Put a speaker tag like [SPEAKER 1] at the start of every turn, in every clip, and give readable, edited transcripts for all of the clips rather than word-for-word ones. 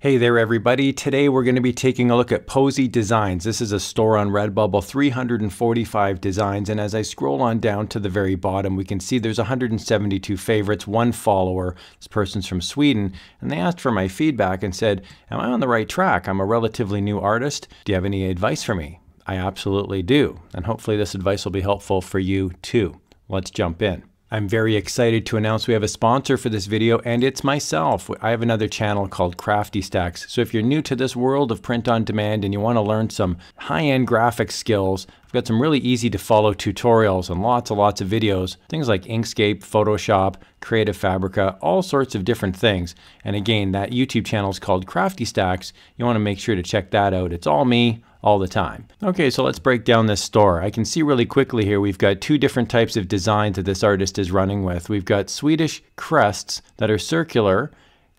[SPEAKER 1] Hey there everybody, today we're going to be taking a look at Posi Designs. This is a store on Redbubble, 345 designs, and as I scroll on down to the very bottom we can see there's 172 favorites, one follower. This person's from Sweden, and they asked for my feedback and said, am I on the right track? I'm a relatively new artist. Do you have any advice for me? I absolutely do, and hopefully this advice will be helpful for you too. Let's jump in. I'm very excited to announce we have a sponsor for this video, and it's myself. I have another channel called Crafty Stacks. So if you're new to this world of print on demand and you want to learn some high-end graphic skills, I've got some really easy to follow tutorials and lots of videos. Things like Inkscape, Photoshop, Creative Fabrica, all sorts of different things. And again, that YouTube channel is called Crafty Stacks. You want to make sure to check that out. It's all me, all the time. Okay, so let's break down this store. I can see really quickly here we've got two different types of designs that this artist is running with. We've got Swedish crests that are circular.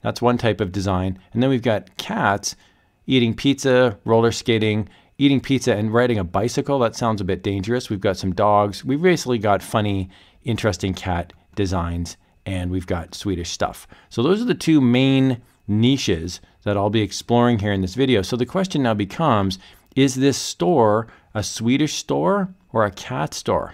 [SPEAKER 1] That's one type of design. And then we've got cats eating pizza, roller skating, eating pizza and riding a bicycle. That sounds a bit dangerous. We've got some dogs. We've basically got funny, interesting cat designs, and we've got Swedish stuff. So those are the two main niches that I'll be exploring here in this video. So the question now becomes, is this store a Swedish store or a cat store?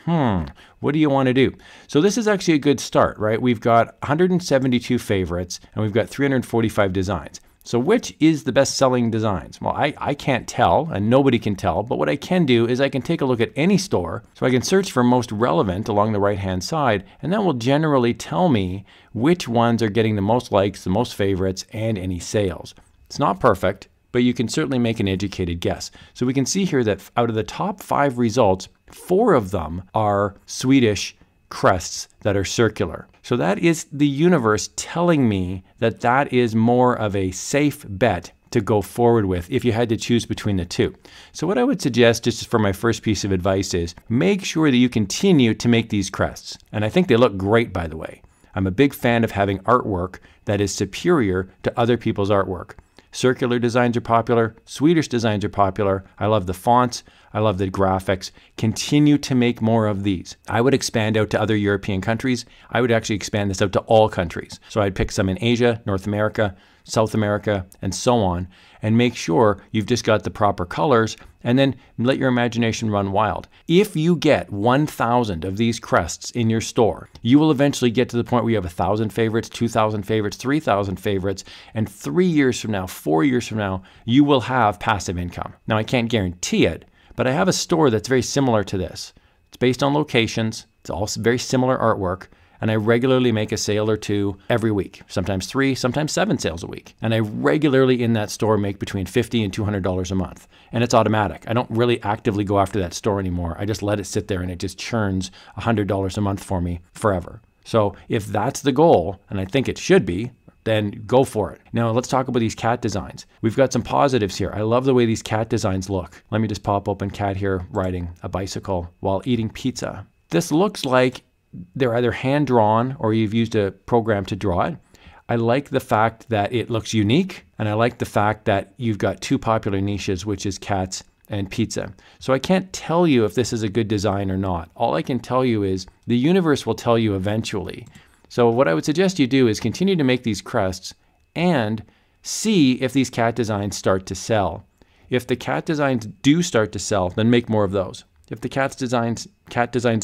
[SPEAKER 1] What do you want to do? So this is actually a good start, right? We've got 172 favorites and we've got 345 designs. So which is the best selling designs? Well, I can't tell and nobody can tell, but what I can do is I can take a look at any store. So I can search for most relevant along the right hand side, and that will generally tell me which ones are getting the most likes, the most favorites, and any sales. It's not perfect, but you can certainly make an educated guess. So we can see here that out of the top 5 results, 4 of them are Swedish crests that are circular. So that is the universe telling me that that is more of a safe bet to go forward with if you had to choose between the two. So what I would suggest, just for my first piece of advice, is make sure that you continue to make these crests. And I think they look great, by the way. I'm a big fan of having artwork that is superior to other people's artwork. Circular designs are popular. Swedish designs are popular. I love the fonts. I love the graphics. Continue to make more of these. I would expand out to other European countries. I would actually expand this out to all countries. So I'd pick some in Asia, North America, South America, and so on, and make sure you've just got the proper colors, and then let your imagination run wild. If you get 1,000 of these crests in your store, you will eventually get to the point where you have 1,000 favorites, 2,000 favorites, 3,000 favorites, and 3 years from now, 4 years from now, you will have passive income. Now, I can't guarantee it, but I have a store that's very similar to this. It's based on locations. It's also very similar artwork. And I regularly make a sale or two every week, sometimes 3, sometimes 7 sales a week. And I regularly in that store make between $50 and $200 a month. And it's automatic. I don't really actively go after that store anymore. I just let it sit there and it just churns $100 a month for me forever. So if that's the goal, and I think it should be, then go for it. Now let's talk about these cat designs. We've got some positives here. I love the way these cat designs look. Let me just pop open cat here riding a bicycle while eating pizza. This looks like they're either hand-drawn or you've used a program to draw it. I like the fact that it looks unique, and I like the fact that you've got 2 popular niches, which is cats and pizza. So I can't tell you if this is a good design or not. All I can tell you is the universe will tell you eventually. So what I would suggest you do is continue to make these crests and see if these cat designs start to sell. If the cat designs do start to sell, then make more of those. If the cat designs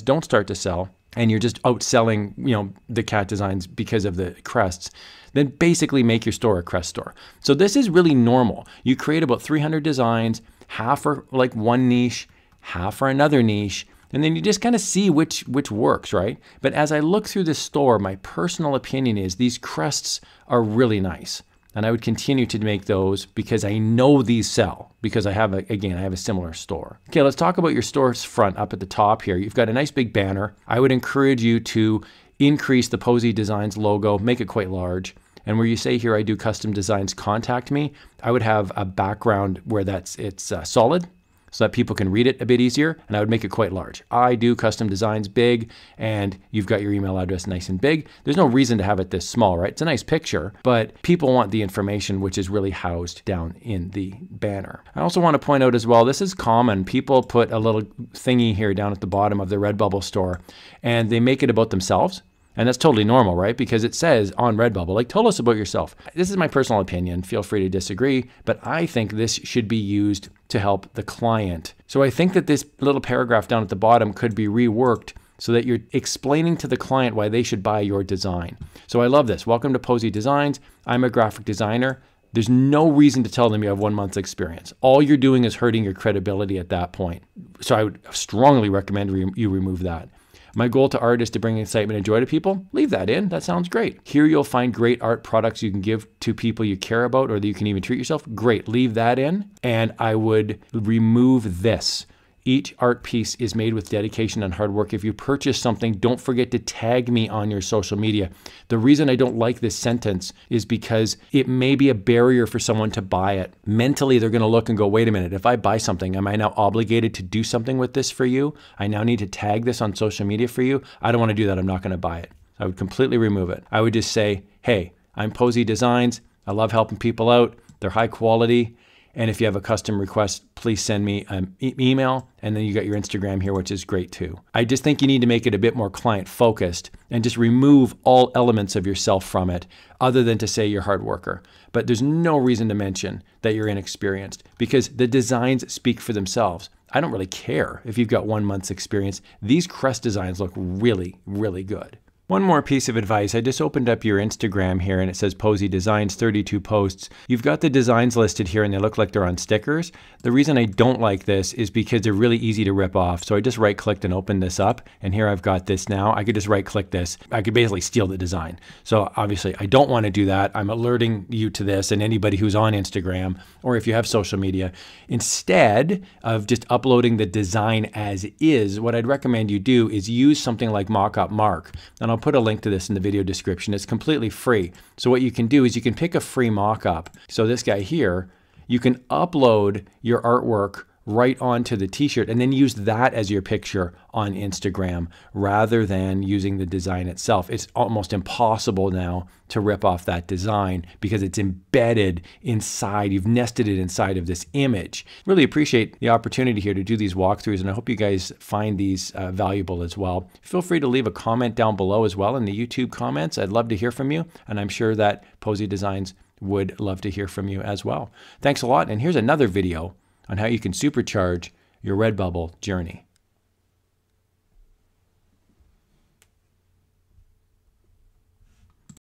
[SPEAKER 1] don't start to sell, and you're just outselling, the cat designs because of the crests, then basically make your store a crest store. So this is really normal. You create about 300 designs, half are like one niche, half are another niche, and then you just kind of see which works, right? But as I look through this store, my personal opinion is these crests are really nice. And I would continue to make those because I know these sell, because I have a similar store. Okay, let's talk about your store's front up at the top here. You've got a nice big banner. I would encourage you to increase the Posi Designs logo, make it quite large. And where you say here, I do custom designs, contact me, I would have a background where it's solid, so that people can read it a bit easier, and I would make it quite large. I do custom designs big, and you've got your email address nice and big. There's no reason to have it this small, right? It's a nice picture, but people want the information which is really housed down in the banner. I also want to point out as well, this is common. People put a little thingy here down at the bottom of the Redbubble store, and they make it about themselves. And that's totally normal, right? Because it says on Redbubble, like, tell us about yourself. This is my personal opinion. Feel free to disagree, but I think this should be used to help the client. So I think that this little paragraph down at the bottom could be reworked so that you're explaining to the client why they should buy your design. So I love this. Welcome to Posi Designs. I'm a graphic designer. There's no reason to tell them you have 1 month's experience. All you're doing is hurting your credibility at that point. So I would strongly recommend you remove that. My goal to art is to bring excitement and joy to people. Leave that in. That sounds great. Here you'll find great art products you can give to people you care about, or that you can even treat yourself. Great. Leave that in. And I would remove this. Each art piece is made with dedication and hard work. If you purchase something, don't forget to tag me on your social media. The reason I don't like this sentence is because it may be a barrier for someone to buy it. Mentally, they're going to look and go, wait a minute, if I buy something, am I now obligated to do something with this for you? I now need to tag this on social media for you? I don't want to do that. I'm not going to buy it. I would completely remove it. I would just say, hey, I'm Posi Designs. I love helping people out. They're high quality. And if you have a custom request, please send me an email, and then you got your Instagram here, which is great too. I just think you need to make it a bit more client focused and just remove all elements of yourself from it other than to say you're a hard worker. But there's no reason to mention that you're inexperienced because the designs speak for themselves. I don't really care if you've got 1 month's experience. These crest designs look really, really good. One more piece of advice. I just opened up your Instagram here and it says Posi Designs, 32 posts. You've got the designs listed here and they look like they're on stickers. The reason I don't like this is because they're really easy to rip off. So I just right clicked and opened this up and here I've got this now. I could just right click this. I could basically steal the design. So obviously I don't want to do that. I'm alerting you to this and anybody who's on Instagram or if you have social media. Instead of just uploading the design as is, what I'd recommend you do is use something like Mockup Mark. And I'll put a link to this in the video description. It's completely free. So what you can do is you can pick a free mock-up. So this guy here, you can upload your artwork right onto the t-shirt and then use that as your picture on Instagram rather than using the design itself. It's almost impossible now to rip off that design because it's embedded inside. You've nested it inside of this image. Really appreciate the opportunity here to do these walkthroughs and I hope you guys find these valuable as well. Feel free to leave a comment down below as well in the YouTube comments. I'd love to hear from you and I'm sure that Posi Designs would love to hear from you as well. Thanks a lot and here's another video on how you can supercharge your Redbubble journey.